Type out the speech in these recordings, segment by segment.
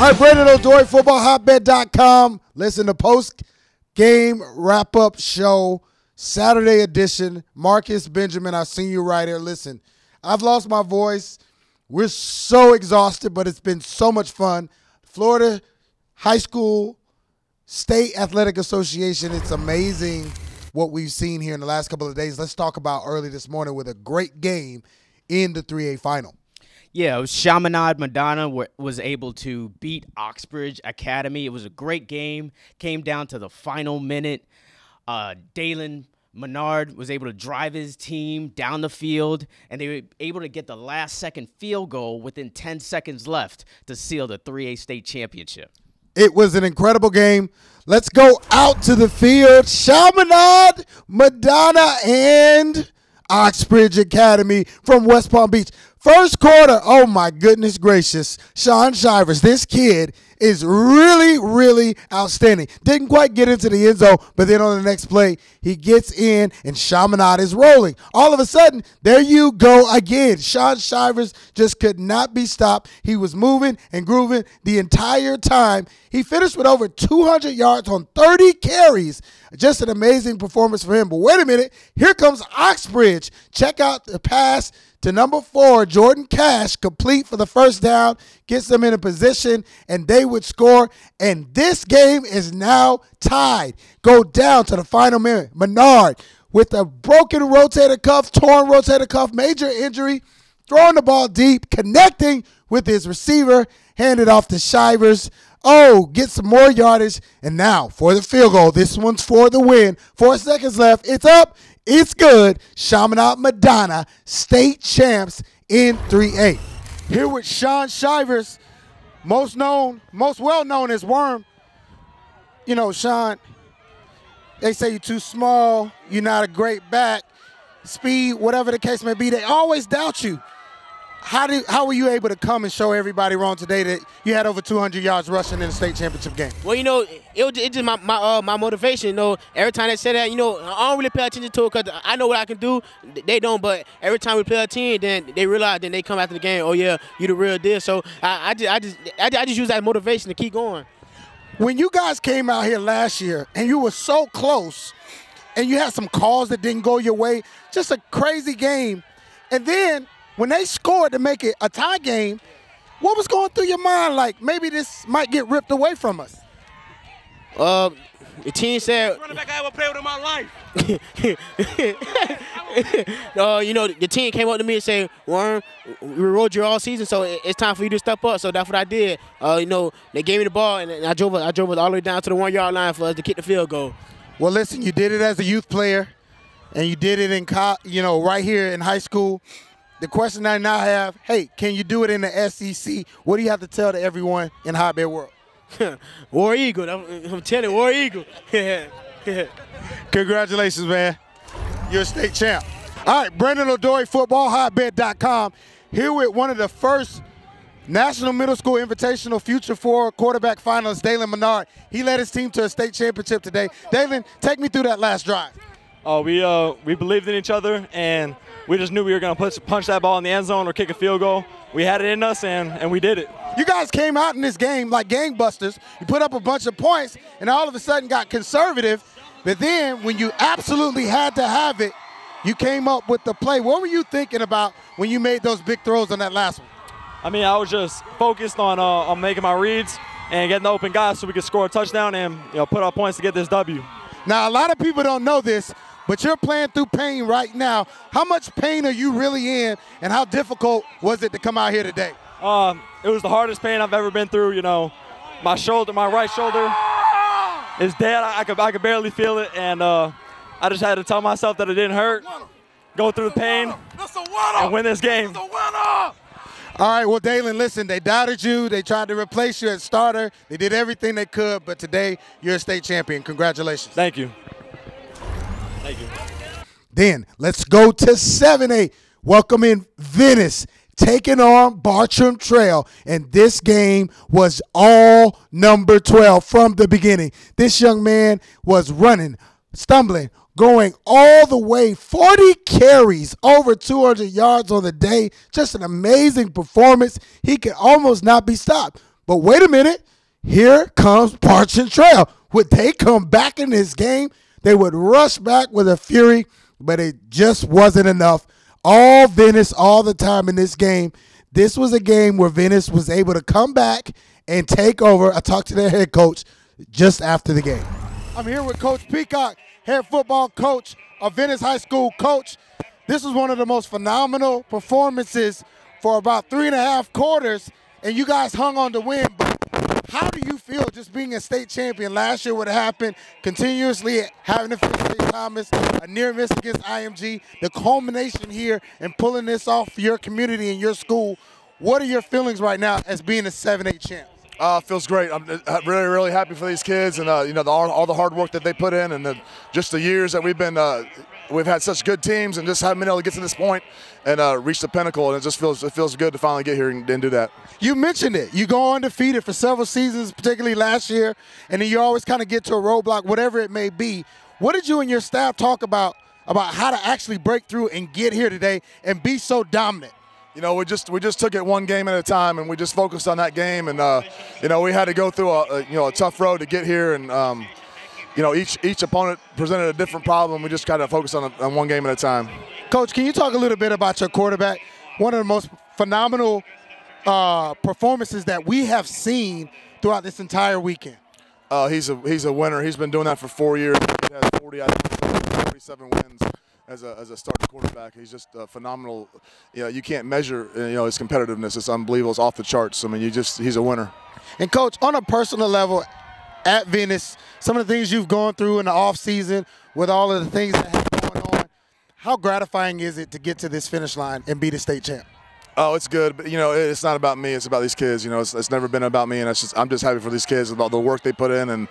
All right, Brandon O'Dory, footballhotbed.com. Listen to post-game wrap-up show, Saturday edition. Marcus Benjamin, our senior writer. Listen, I've lost my voice. We're so exhausted, but it's been so much fun. Florida High School State Athletic Association, it's amazing what we've seen here in the last couple of days. Let's talk about early this morning with a great game in the 3A final. Yeah, it was Chaminade Madonna was able to beat Oxbridge Academy. It was a great game. Came down to the final minute. Dalen Menard was able to drive his team down the field, and they were able to get the last-second field goal within 10 seconds left to seal the 3A state championship. It was an incredible game. Let's go out to the field. Chaminade Madonna and Oxbridge Academy from West Palm Beach. First quarter, oh my goodness gracious, Sean Shivers, this kid is really, really outstanding. Didn't quite get into the end zone, but then on the next play, he gets in and Chaminade is rolling. All of a sudden, there you go again. Sean Shivers just could not be stopped. He was moving and grooving the entire time. He finished with over 200 yards on 30 carries. Just an amazing performance for him. But wait a minute, here comes Oxbridge. Check out the pass to number 4, Jordan Cash, complete for the first down, gets them in a position, and they would score. And this game is now tied. Go down to the final minute. Menard with a broken rotator cuff, torn rotator cuff, major injury, throwing the ball deep, connecting with his receiver, handed off to Shivers. Oh, get some more yardage. And now for the field goal. This one's for the win. 4 seconds left. It's up. It's good. Chaminade Madonna, state champs in 3A. Here with Sean Shivers, most well known as Worm. You know, Sean, they say you're too small, you're not a great back, speed, whatever the case may be. They always doubt you. How were you able to come and show everybody wrong today that you had over 200 yards rushing in the state championship game? Well, you know, it's just my motivation. You know, every time they say that, you know, I don't really pay attention to it because I know what I can do. They don't, but every time we play a team, then they realize, then they come after the game, oh yeah, you the real deal. So I just use that motivation to keep going. When you guys came out here last year and you were so close, and you had some calls that didn't go your way, just a crazy game, and then when they scored to make it a tie game, what was going through your mind? Like, maybe this might get ripped away from us. The team said, running back I ever played with in my life. you know, the team came up to me and said, Worm, we rode you all season, so it's time for you to step up. So that's what I did. You know, they gave me the ball, and I drove it all the way down to the 1-yard line for us to kick the field goal. Well, listen, you did it as a youth player, and you did it in, right here in high school. The question I now have, hey, can you do it in the SEC? What do you have to tell to everyone in Hotbed world? War Eagle. I'm telling you, War Eagle. Congratulations, man. You're a state champ. All right, Brandon O'Dory, footballhotbed.com. Here with one of the first National Middle School Invitational Future 4 quarterback finalists, Dalen Menard. He led his team to a state championship today. Dalen, take me through that last drive. Oh, we believed in each other, and we just knew we were going to punch that ball in the end zone or kick a field goal. We had it in us, and we did it. You guys came out in this game like gangbusters. You put up a bunch of points, and all of a sudden got conservative. But then when you absolutely had to have it, you came up with the play. What were you thinking about when you made those big throws on that last one? I mean, I was just focused on making my reads and getting the open guys so we could score a touchdown and put up points to get this W. Now, a lot of people don't know this, but you're playing through pain right now. How much pain are you really in, and how difficult was it to come out here today? It was the hardest pain I've ever been through. My right shoulder is dead. I could barely feel it, and I just had to tell myself that it didn't hurt, go through the pain, and win this game. All right, well, Dalen, listen, they doubted you. They tried to replace you at starter. They did everything they could, but today you're a state champion. Congratulations. Thank you. Thank you. Then let's go to 7A. Welcome in Venice, taking on Bartram Trail. And this game was all number 12 from the beginning. This young man was running, stumbling, going all the way, 40 carries, over 200 yards on the day. Just an amazing performance. He could almost not be stopped. But wait a minute. Here comes Parchin Trail. Would they come back in this game? They would rush back with a fury, but it just wasn't enough. All Venice all the time in this game. This was a game where Venice was able to come back and take over. I talked to their head coach just after the game. I'm here with Coach Peacock, head football coach of Venice High School. Coach, this was one of the most phenomenal performances for about 3.5 quarters, and you guys hung on to win. But how do you feel just being a state champion? Last year would have happened, continuously having to face St. Thomas, a near miss against IMG, the culmination here and pulling this off for your community and your school. What are your feelings right now as being a 7A champ? Feels great. I'm really, really happy for these kids, and all the hard work that they put in, and just the years that we've had such good teams, and just haven't been able to get to this point and reach the pinnacle. And it feels good to finally get here and do that. You mentioned it. You go undefeated for several seasons, particularly last year, and then you always kind of get to a roadblock, whatever it may be. What did you and your staff talk about how to actually break through and get here today and be so dominant? We just took it one game at a time, and we just focused on that game. And we had to go through a tough road to get here, and each opponent presented a different problem. We just kind of focused on one game at a time. Coach, can you talk a little bit about your quarterback? One of the most phenomenal performances that we have seen throughout this entire weekend. He's a winner. He's been doing that for 4 years. He has 47 wins as a starting quarterback. He's just phenomenal. You can't measure his competitiveness. It's unbelievable. It's off the charts. I mean, he's a winner. And Coach, on a personal level, at Venice, some of the things you've gone through in the off season with all of the things that have going on, how gratifying is it to get to this finish line and be the state champ? Oh, it's good, but it's not about me. It's about these kids. It's never been about me, and I'm just happy for these kids about the work they put in, and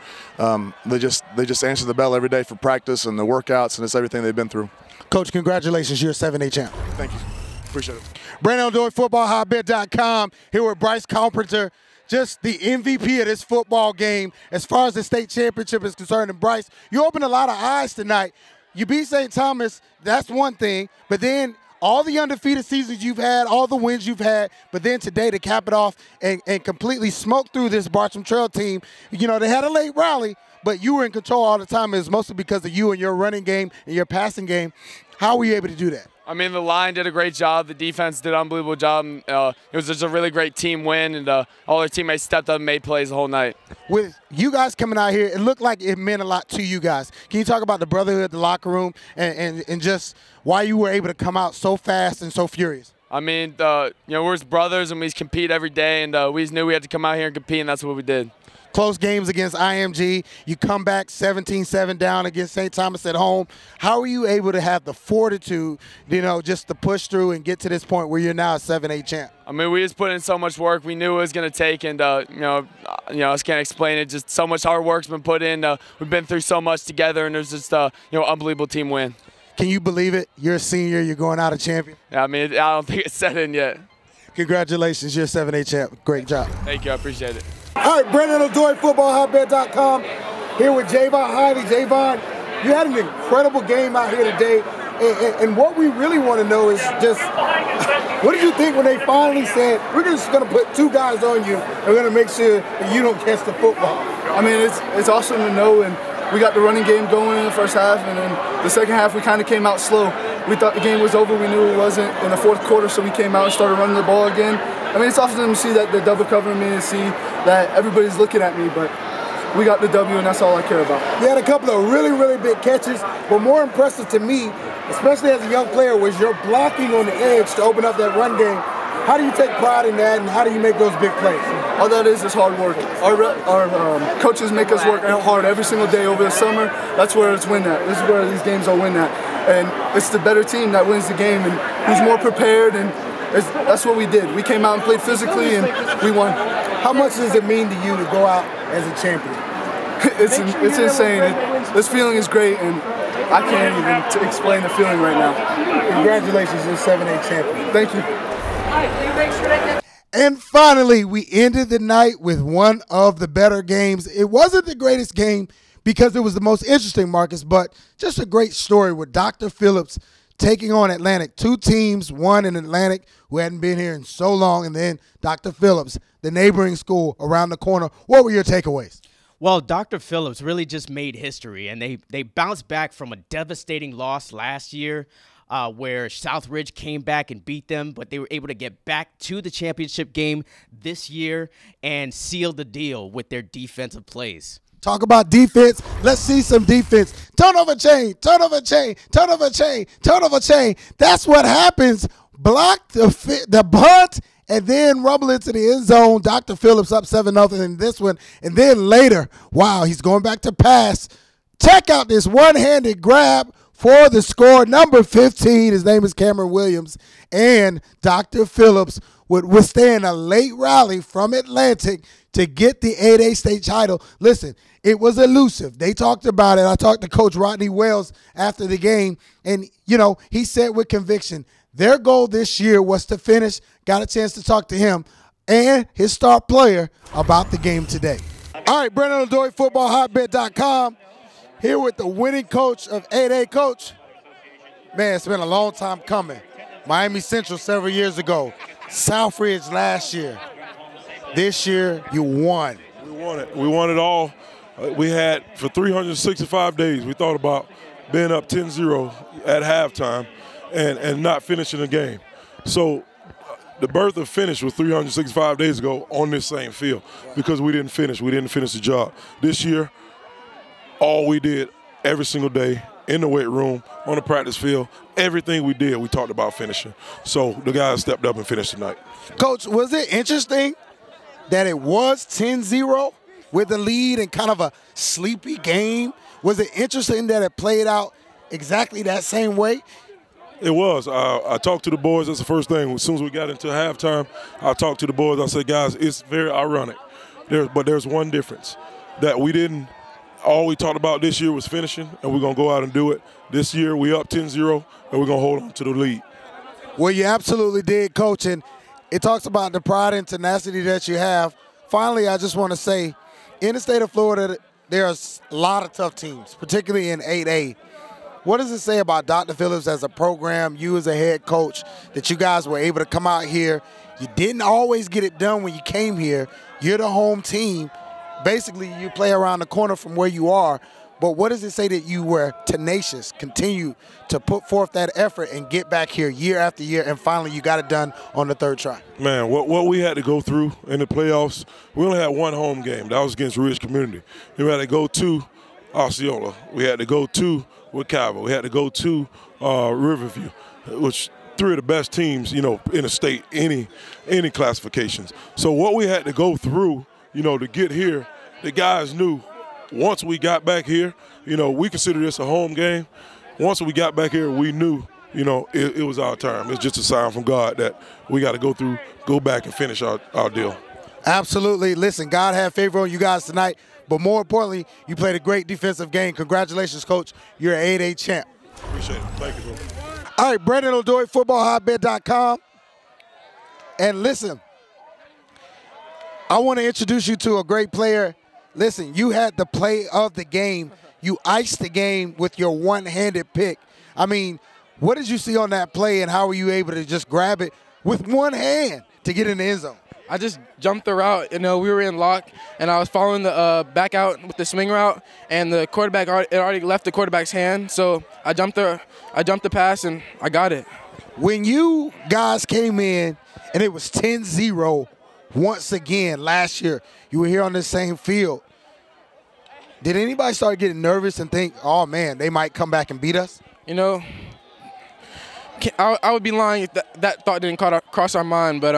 they just answer the bell every day for practice and the workouts, and it's everything they've been through. Coach, congratulations, you're a 7A champ. Thank you, appreciate it. Brandon O'Doy, footballhotbed.com, here with Bryce Carpenter, just the MVP of this football game as far as the state championship is concerned. And Bryce, you opened a lot of eyes tonight. You beat St. Thomas, that's one thing, but then all the undefeated seasons you've had, all the wins you've had, but then today to cap it off and completely smoke through this Bartram Trail team. They had a late rally, but you were in control all the time. It was mostly because of you and your running game and your passing game. How were you able to do that? I mean, the line did a great job. The defense did an unbelievable job. It was just a really great team win, and all their teammates stepped up and made plays the whole night. With you guys coming out here, it looked like it meant a lot to you guys. Can you talk about the brotherhood, the locker room, and just why you were able to come out so fast and so furious? I mean, we're his brothers, and we compete every day, and we just knew we had to come out here and compete, and that's what we did. Close games against IMG. You come back 17-7 down against St. Thomas at home. How are you able to have the fortitude, just to push through and get to this point where you're now a 7A champ? I mean, we just put in so much work. We knew it was going to take, and I just can't explain it. Just so much hard work's been put in. We've been through so much together, and it was just unbelievable team win. Can you believe it? You're a senior. You're going out a champion. Yeah, I mean, I don't think it's set in yet. Congratulations. You're a 7A champ. Great job. Thank you. I appreciate it. All right, Brandon O'Doy, footballhotbed.com, here with Javon Hiley. Javon, you had an incredible game out here today, and what we really want to know is just, what did you think when they finally said, we're just going to put 2 guys on you, and we're going to make sure that you don't catch the football? I mean, it's awesome to know, and we got the running game going in the first half, and then the second half we kind of came out slow. We thought the game was over. We knew it wasn't in the fourth quarter, so we came out and started running the ball again. I mean, it's awesome to see that they're double covering me and see that everybody's looking at me, but we got the W, and that's all I care about. You had a couple of really, really big catches, but more impressive to me, especially as a young player, was your blocking on the edge to open up that run game. How do you take pride in that, and how do you make those big plays? All that is hard work. Our coaches make us work hard every single day over the summer. That's where it's win at. This is where these games are win at. And it's the better team that wins the game, and who's more prepared, and that's what we did. We came out and played physically, and we won. How much does it mean to you to go out as a champion? It's insane. This feeling is great, and I can't even explain the feeling right now. Congratulations, you're 7A champion. Thank you. And finally, we ended the night with one of the better games. It wasn't the greatest game because it was the most interesting, Marcus, but just a great story with Dr. Phillips taking on Atlantic. Two teams, one in Atlantic who hadn't been here in so long, and then Dr. Phillips, the neighboring school around the corner. What were your takeaways? Well, Dr. Phillips really just made history, and they bounced back from a devastating loss last year where Southridge came back and beat them, but they were able to get back to the championship game this year and seal the deal with their defensive plays. Talk about defense. Let's see some defense. Turnover chain, turnover chain, turnover chain, turnover chain. That's what happens. Block the bunt and then rumble into the end zone. Dr. Phillips up 7-0 in this one. And then later, wow, he's going back to pass. Check out this one-handed grab for the score. Number 15, his name is Cameron Williams. And Dr. Phillips would withstand a late rally from Atlantic to get the 8A state title. Listen, it was elusive. They talked about it. I talked to Coach Rodney Wells after the game, and, he said with conviction, their goal this year was to finish. Got a chance to talk to him and his star player about the game today. All right, Brendan Ladoy, football, hotbed.com, here with the winning coach of 8A. Coach, man, it's been a long time coming. Miami Central several years ago. Southridge last year. This year, you won. We won it. We won it all. We had, for 365 days, we thought about being up 10-0 at halftime and not finishing the game. So the birth of finish was 365 days ago on this same field because we didn't finish. We didn't finish the job. This year, all we did every single day in the weight room, on the practice field, everything we did, we talked about finishing. So the guys stepped up and finished tonight. Coach, was it interesting that it was 10-0 with the lead and kind of a sleepy game? Was it interesting that it played out exactly that same way? It was. I talked to the boys. That's the first thing. As soon as we got into halftime, I talked to the boys. I said, guys, it's very ironic. But there's one difference, that we didn't – all we talked about this year was finishing, and we're going to go out and do it. This year we up 10-0, and we're going to hold on to the lead. Well, you absolutely did, Coach, and it talks about the pride and tenacity that you have. Finally, I just want to say, in the state of Florida, there's a lot of tough teams, particularly in 8A. What does it say about Dr. Phillips as a program, you as a head coach, that you guys were able to come out here? You didn't always get it done when you came here. You're the home team. Basically, you play around the corner from where you are. But what does it say that you were tenacious, continue to put forth that effort and get back here year after year, and finally you got it done on the third try? Man, what we had to go through in the playoffs, we only had one home game. That was against Ridge Community. We had to go to Osceola. We had to go to Calvert. We had to go to Riverview, which three of the best teams, in the state, any classifications. So what we had to go through, to get here, the guys knew once we got back here, we consider this a home game. Once we got back here, we knew, it was our time. It's just a sign from God that we got to go back and finish our deal. Absolutely. Listen, God had favor on you guys tonight, but more importantly, you played a great defensive game. Congratulations, Coach. You're an 8A champ. Appreciate it. Thank you, bro. All right, Brendan Ladoy, footballhotbed.com. And listen, I want to introduce you to a great player. Listen, you had the play of the game. You iced the game with your one-handed pick. I mean, what did you see on that play, and how were you able to just grab it with one hand to get in the end zone? I just jumped the route. We were in lock, and I was following the back out with the swing route, and the quarterback already left the quarterback's hand. So I jumped the pass, and I got it. When you guys came in, and it was 10-0 once again last year, you were here on this same field. Did anybody start getting nervous and think, oh, man, they might come back and beat us? I would be lying if that thought didn't cross our mind. But,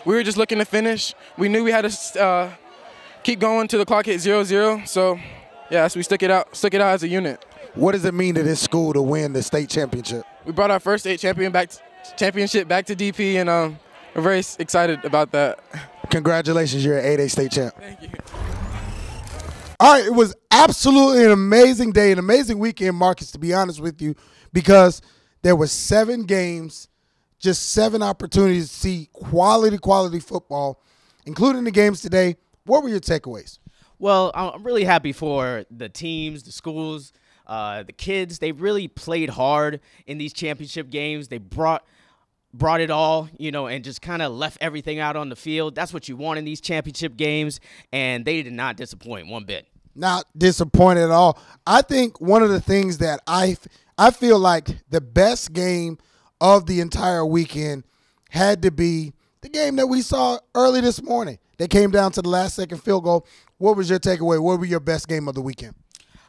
we were just looking to finish. We knew we had to keep going till the clock hit 0-0. So, yeah, so we stuck it out as a unit. What does it mean to this school to win the state championship? We brought our first state championship back to DP, and we're very excited about that. Congratulations, you're an 8A state champ. Thank you. All right, it was absolutely an amazing day, an amazing weekend, Marcus, to be honest with you, because there were 7 games, just 7 opportunities to see quality football, including the games today. What were your takeaways? Well, I'm really happy for the teams, the schools, The kids, they really played hard in these championship games. They brought it all, and just kind of left everything out on the field. That's what you want in these championship games, and they did not disappoint one bit. Not disappointed at all. I think one of the things that I feel like the best game of the entire weekend had to be the game that we saw early this morning. They came down to the last-second field goal. What was your takeaway? What were your best game of the weekend?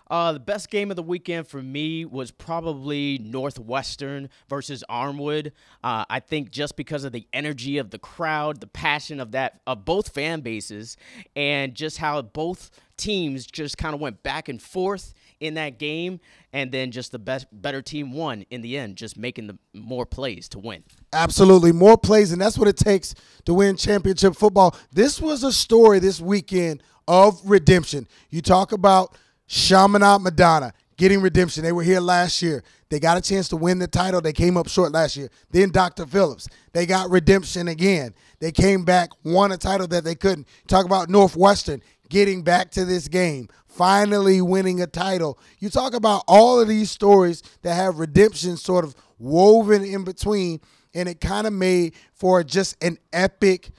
The best game of the weekend for me was probably Northwestern versus Armwood. I think just because of the energy of the crowd, the passion of both fan bases, and just how both teams just kind of went back and forth in that game, and then just the better team won in the end, just making the more plays to win. Absolutely, more plays, and that's what it takes to win championship football. This was a story this weekend of redemption. You talk about Chaminade Madonna getting redemption. They were here last year. They got a chance to win the title. They came up short last year. Then Dr. Phillips. They got redemption again. They came back, won a title that they couldn't. Talk about Northwestern getting back to this game, finally winning a title. You talk about all of these stories that have redemption sort of woven in between, and it kind of made for just an epic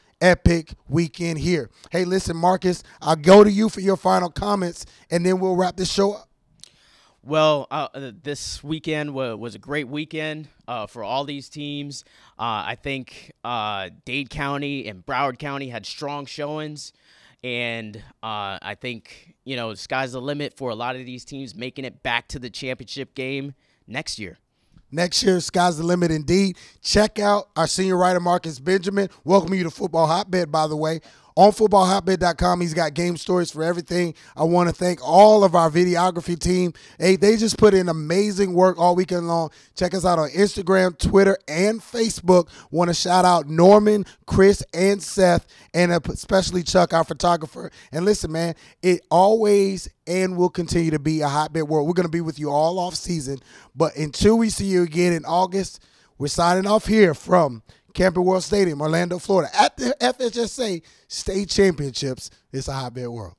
weekend here. Hey, listen, Marcus, I'll go to you for your final comments, and then we'll wrap this show up. Well, this weekend was a great weekend for all these teams. I think Dade County and Broward County had strong showings, and I think, the sky's the limit for a lot of these teams making it back to the championship game next year. Next year, sky's the limit indeed. Check out our senior writer, Marcus Benjamin. Welcome you to Football Hotbed, by the way. On footballhotbed.com, he's got game stories for everything. I want to thank all of our videography team. Hey, they just put in amazing work all weekend long. Check us out on Instagram, Twitter, and Facebook. Want to shout out Norman, Chris, and Seth, and especially Chuck, our photographer. And listen, man, it always and will continue to be a hotbed world. We're going to be with you all off season, but until we see you again in August, we're signing off here from Camping World Stadium, Orlando, Florida, at the FHSAA State Championships. It's a hotbed world.